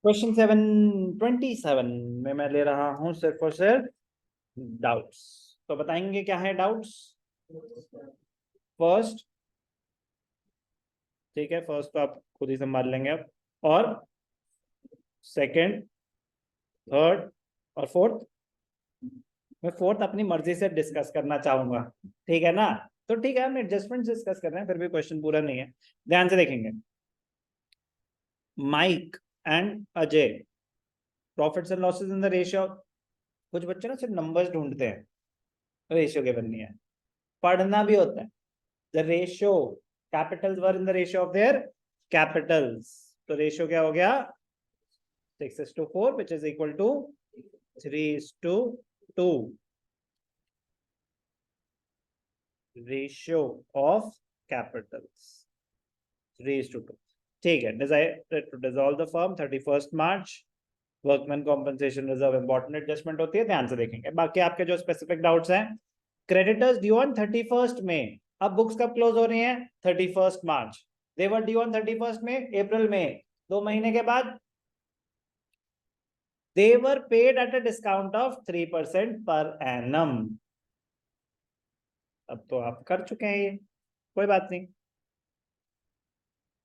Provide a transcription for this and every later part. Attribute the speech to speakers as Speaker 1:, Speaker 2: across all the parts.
Speaker 1: Question 727 में मैं ले रहा हूं सिर्फ और सिर्फ डाउट्स। तो बताएंगे क्या है डाउट्स। फर्स्ट, ठीक है, फर्स्ट तो आप खुद ही संभाल लेंगे अब, और सेकंड, थर्ड और फोर्थ। मैं फोर्थ अपनी मर्जी से डिस्कस करना चाहूंगा, ठीक है ना। तो ठीक है, हम एडजस्टमेंट डिस्कस कर रहे हैं, फिर भी क्वेश्चन पूरा नहीं है, ध्यान से देखेंगे। Mike and Ajay, profits and losses in the ratio. कुछ बच्चे ना सिर्फ नंबर्स ढूंढते हैं, रेशियो के बननी है, पढ़ना भी होता है। The ratio, capitals were in the ratio of their capitals. तो रेशियो क्या हो गया, 6:4 which is equal to 3:2 ratio of capitals 3:2। ठीक है, decided to dissolve the firm 31 March. Workman compensation reserve important adjustment होती है, ध्यान से देखेंगे। बाकी आपके जो स्पेसिफिक डाउट्स हैं, क्रेडिटर्स ड्यू ऑन 31 में। अब बुक्स कब क्लोज हो रही हैं, 31 मार्च। दे वर ड्यू ऑन 31 में, अप्रैल में, 2 महीने के बाद। They were paid at a discount of 3% per annum. अब तो आप कर चुके हैं ये, कोई बात नहीं।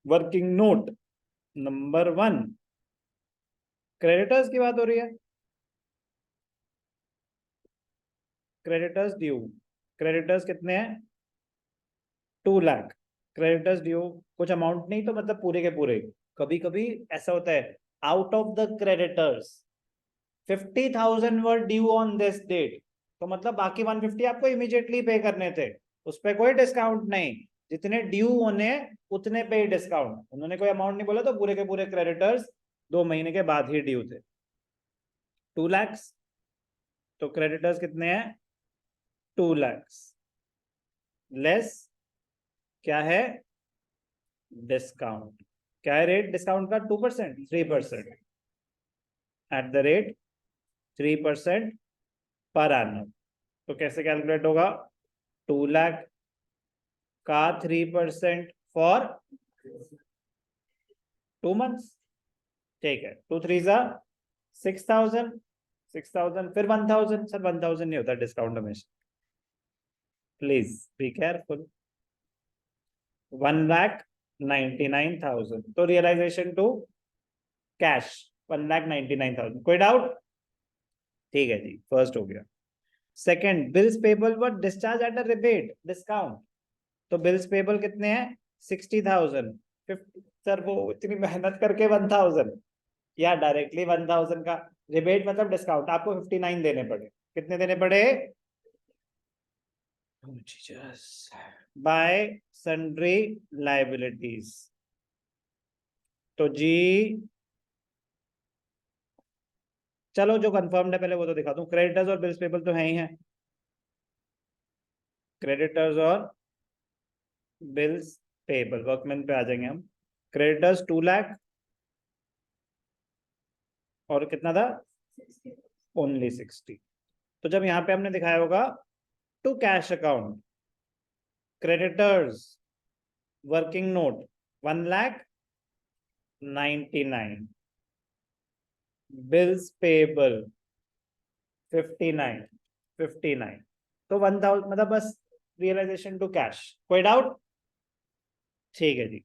Speaker 1: वर्किंग नोट नंबर 1, क्रेडिटर्स की बात हो रही है। क्रेडिटर्स ड्यू, क्रेडिटर्स कितने हैं, 2 लाख। क्रेडिटर्स ड्यू कुछ अमाउंट नहीं तो मतलब पूरे के पूरे। कभी कभी ऐसा होता है, out of the creditors 50,000 were due on this date, तो मतलब बाकी 150 आपको इमीडिएटली पे करने थे, उस पर कोई डिस्काउंट नहीं। जितने ड्यू होने उतने पे डिस्काउंट। उन्होंने कोई अमाउंट नहीं बोला, तो पूरे के पूरे क्रेडिटर्स 2 महीने के बाद ही ड्यू थे। 2 लाख, तो क्रेडिटर्स कितने हैं, 2 लाख लेस क्या है, डिस्काउंट। क्या है रेट डिस्काउंट का, 2%, 3%, at the rate 3% per annum. तो कैसे कैलकुलेट होगा, 2 लाख का 3% फॉर 2 मंथ्स। ठीक है, 2 3 जा 6,000, 6,000 फिर 1,000। सर 1,000 नहीं होता डिस्काउंट हमेशा, प्लीज बी केयरफुल। 1,99,000, तो रियलाइजेशन टू कैश 1,99,000। कोई डाउट, ठीक है जी, फर्स्ट हो गया। Second, bills payable were discharge at a rebate discount. तो बिल्स पेबल कितने हैं, 60,000। 50, सर वो इतनी मेहनत करके 1,000, या डायरेक्टली 1,000 का रिबेट मतलब डिस्काउंट आपको 59 देने पड़े। कितने देने पड़े, बाय सन्ड्री लाइबिलिटीज। तो जी चलो, जो कंफर्म्ड है पहले वो तो दिखा दूं। क्रेडिटर्स और बिल्स पेबल तो है ही है, क्रेडिटर्स और बिल्स पेबल। वर्कमैन पे आ जाएंगे हम। क्रेडिटर्स 2 लाख, और कितना था, ओनली 60। तो जब यहाँ पे हमने दिखाया होगा to cash account, creditors working note 1,99,000, bills payable 59, 59, तो 1,000 मतलब बस रियलाइजेशन टू कैश। कोई डाउट, ठीक है जी।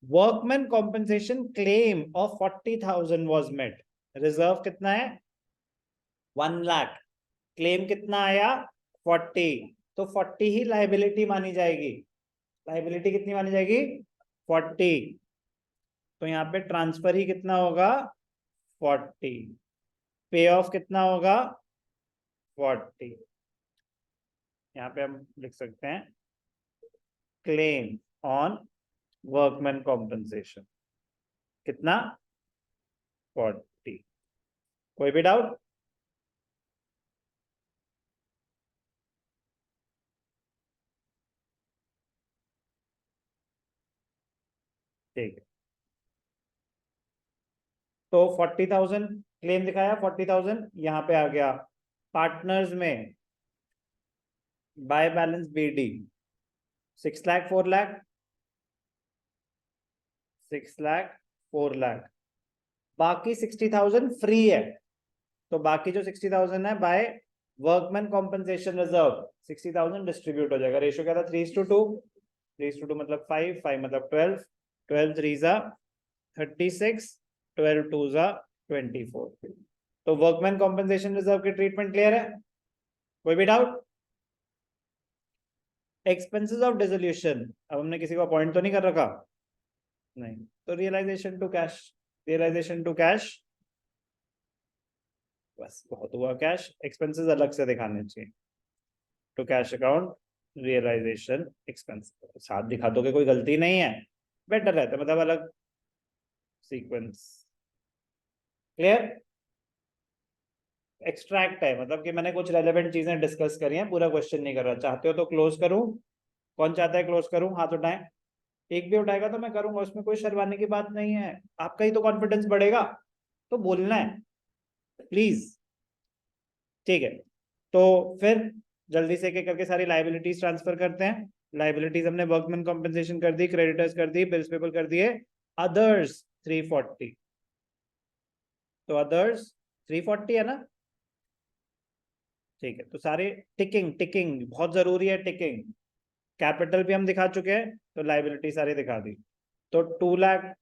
Speaker 1: Workman compensation claim of 40,000 was met. Reserve कितना है, 1 लाख। क्लेम कितना आया, 40, तो 40 ही लाइबिलिटी मानी जाएगी। लाइबिलिटी कितनी मानी जाएगी, 40। तो यहाँ पे ट्रांसफर ही कितना होगा, 40। पे ऑफ कितना होगा, 40। यहाँ पे हम लिख सकते हैं क्लेम ऑन वर्कमैन कॉम्पेंसेशन कितना, 40। कोई भी डाउट, ठीक है। तो 40,000 क्लेम दिखाया, 40,000 यहाँ पे आ गया पार्टनर्स में by balance BD 6 lakh 4 lakh, 6 lakh 4 lakh, बाकी 60,000 फ्री है, तो बाकी जो 60,000 है by workman compensation reserve 60,000 distribute हो जाएगा। रेशियो क्या था 3:2, 3:2 मतलब 5, 5 मतलब 12, 12 3 36, 12 2 24। तो वर्कमैन कॉम्पनसेशन रिजर्व की ट्रीटमेंट क्लियर है, कोई भी डाउट? एक्सपेंसेस ऑफ डिसोल्यूशन, अब हमने किसी को अपॉइंट तो नहीं कर रखा, नहीं, तो realisation to cash, realisation to cash, बस बहुत हुआ। कैश एक्सपेंसेस अलग से दिखाने चाहिए, to cash account realisation expense साथ दिखा दोगे कोई गलती नहीं है, बेटर रहता है, मतलब अलग सीक्वेंस। क्लियर? एक्सट्रैक्ट है मतलब कि मैंने कुछ रेलेवेंट चीजें डिस्कस करी हैं, पूरा क्वेश्चन नहीं कर रहा। चाहते हो तो क्लोज करूं? कौन चाहता है क्लोज करूं? हाथ उठाएं। एक भी उठाएगा तो मैं करूंगा, उसमें कोई शर्माने की बात नहीं है, आपका ही तो कॉन्फिडेंस बढ़ेगा, तो बोलना है प्लीज। ठीक है, तो फिर जल्दी से एक करके सारी लाइबिलिटीज ट्रांसफर करते हैं। लाइबिलिटीज हमने वर्कमैन कॉम्पनसेशन कर दी, क्रेडिटर्स कर दी, बिल्स पेबल कर दिए, अदर्स 340, तो अदर्स 340 है ना? ठीक है, तो सारे टिकिंग, टिकिंग बहुत जरूरी है, टिकिंग। कैपिटल भी हम दिखा चुके हैं, तो लाइबिलिटी सारी दिखा दी। तो 2 lakh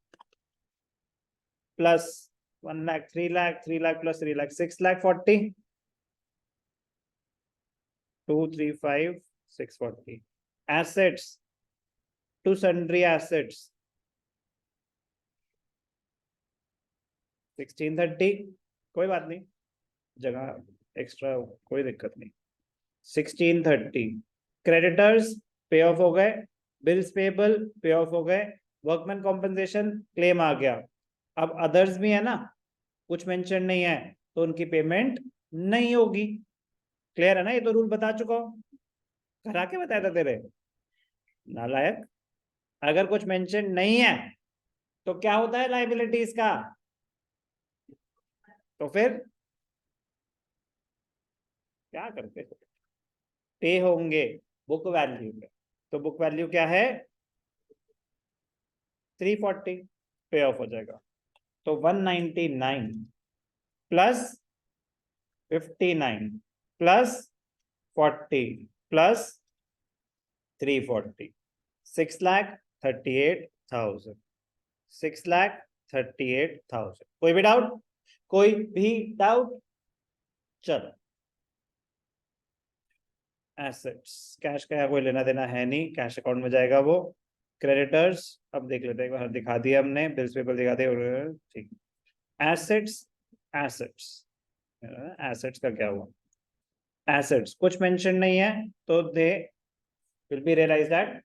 Speaker 1: plus 1 lakh 3 lakh, 3 lakh plus 3 lakh 6 lakh 40, 235 640। Assets to sundry assets 1630, कोई बात नहीं, जगह एक्स्ट्रा कोई दिक्कत नहीं। 1630 क्रेडिटर्स पे ऑफ हो गए, बिल्स पेबल पे ऑफ हो गए, वर्कमैन कॉम्पनसेशन क्लेम आ गया। अब अदर्स भी है ना, कुछ मेंशन नहीं है तो उनकी पेमेंट नहीं होगी। क्लियर है ना? ये तो रूल बता चुका हूं, करा के बताया था तेरे नालायक। अगर कुछ मेंशन नहीं है तो क्या होता है लाइबिलिटीज का? तो फिर क्या करते हो? पे होंगे बुक वैल्यू पे, तो बुक वैल्यू क्या है 340, पे ऑफ हो जाएगा। तो 199 प्लस 59 प्लस 40 प्लस 340, 6,38,000, 6,38,000। कोई भी डाउट? कोई भी डाउट? चलो, एसेट्स, कैश का कोई लेना देना है नहीं, कैश अकाउंट में जाएगा वो। क्रेडिटर्स अब देख लेते हैं, एक बार दिखा दिया हमने, बिल्स पेबल दिखा दिया, ठीक। एसेट्स, एसेट्स, एसेट्स का क्या हुआ? एसेट्स कुछ मेंशन नहीं है, तो they will be realised at,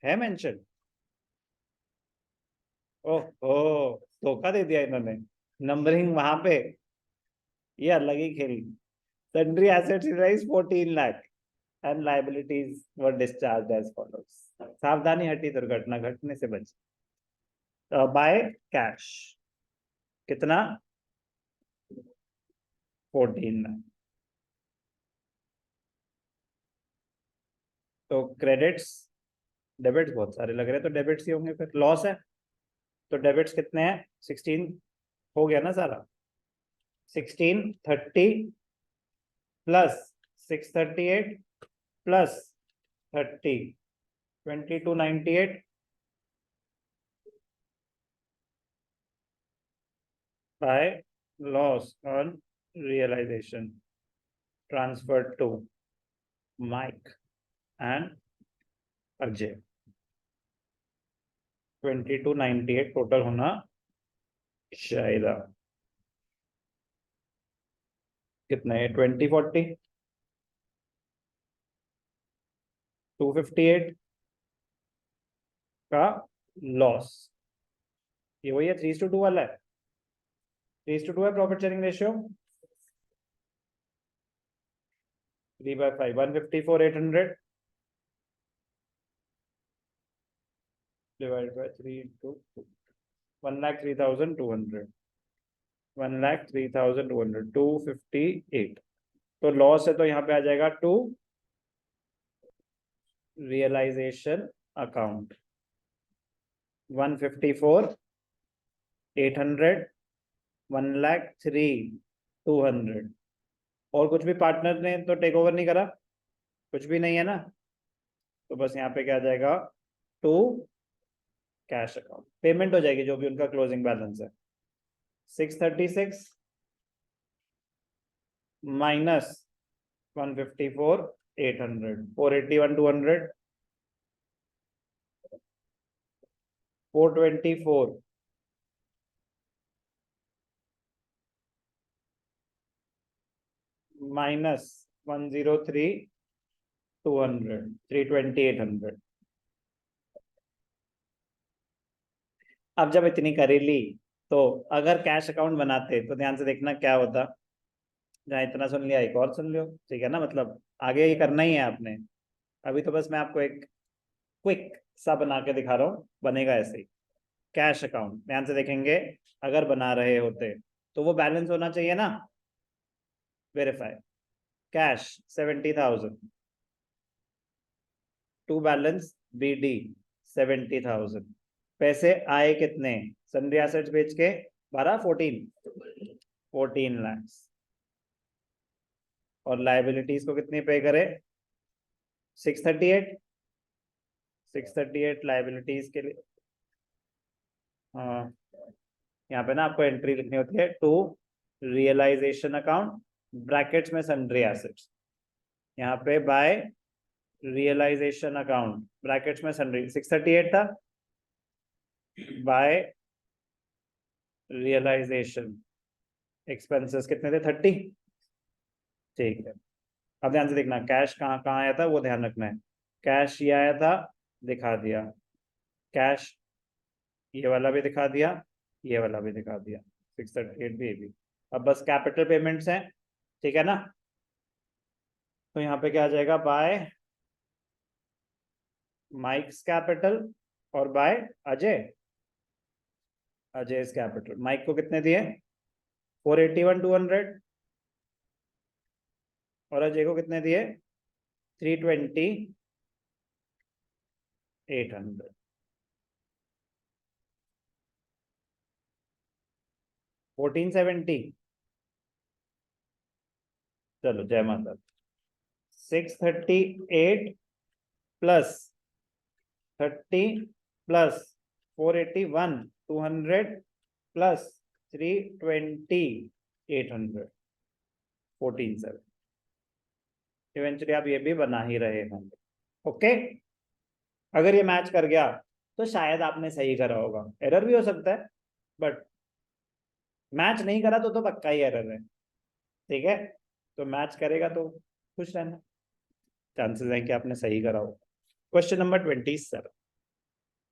Speaker 1: है मेंशन? ओह धोखा दे दिया इन्होंने, नंबरिंग वहां पे, ये अलग ही खेल। Sundry assets rise 14 lakh and liabilities were discharged as follows. सावधानी हटी दुर्घटना घटने से बची। बाय कैश कितना 14 लाख। तो क्रेडिट्स, डेबिट्स बहुत सारे लग रहे हैं, तो डेबिट्स ही होंगे, फिर लॉस है तो डेबिट्स कितने हैं 16, हो गया ना सारा। 1630 plus 638 plus 30, 2298 by loss on realization transferred to Mike and Ajay। 2298 total होना चाहिए, कितना है 2040, 258 का लॉस, ये वही है 3:2 वाला है, 3:2 है profit sharing ratio. 3/5 154,800 divided by 3 into 1,03,200, 1,03,200, 258। तो लॉस है तो यहाँ पे आ जाएगा टू रियलाइजेशन अकाउंट 154 800, 1,03, 200। और कुछ भी पार्टनर ने तो टेक ओवर नहीं करा, कुछ भी नहीं है ना, तो बस यहाँ पे क्या आ जाएगा, टू कैश अकाउंट, पेमेंट हो जाएगी जो भी उनका क्लोजिंग बैलेंस है। 636 माइनस 154, 800, 481, 200, 424, माइनस 103, 200, 320, 800। अब जब इतनी करी ली, तो अगर कैश अकाउंट बनाते तो ध्यान से देखना क्या होता। जहाँ इतना सुन लिया एक और सुन लो, ठीक है ना, मतलब आगे ये करना ही है आपने। अभी तो बस मैं आपको एक क्विक सा बना के दिखा रहा हूँ, बनेगा ऐसे ही। कैश अकाउंट ध्यान से देखेंगे, अगर बना रहे होते तो वो बैलेंस होना चाहिए ना, verify. Cash 70,000, to balance BD 70,000। पैसे आए कितने, सन्ड्री एसेट्स बेच के 12, 14 लाख। और लाइबिलिटीज को कितनी पे करे, 638। 638 लाइबिलिटीज के लिए, हाँ, यहाँ पे ना आपको एंट्री लिखनी होती है टू रियलाइजेशन अकाउंट, ब्रैकेट्स में सन्ड्री एसेट्स, यहाँ पे बाय रियलाइजेशन अकाउंट, ब्रैकेट्स में सन्ड्री, 638 था, बाय रियलाइजेशन एक्सपेंसेस कितने थे, 30। ठीक है, अब ध्यान से देखना कैश कहाँ कहाँ आया था वो ध्यान रखना है। कैश ये आया था, दिखा दिया, कैश ये वाला भी दिखा दिया, ये वाला भी दिखा दिया, 638 भी, ये भी। अब बस कैपिटल पेमेंट्स हैं, ठीक है ना, तो यहाँ पे क्या आ जाएगा, बाय माइक्स कैपिटल और by Ajay, Ajay capital. Mike को कितने दिए, 481, 200, और अजय को कितने दिए, 320, 800। 1470, चलो जय माता। 638 प्लस 30 प्लस 481, 200 प्लस 320, 800, 1470। इवेंचुअली आप ये भी बना ही रहे होंगे, ओके। अगर ये मैच कर गया तो शायद आपने सही करा होगा, एरर भी हो सकता है, बट मैच नहीं करा तो पक्का ही एरर है, ठीक है। तो मैच करेगा तो खुश रहना, चांसेस है कि आपने सही करा हो। Question number 27।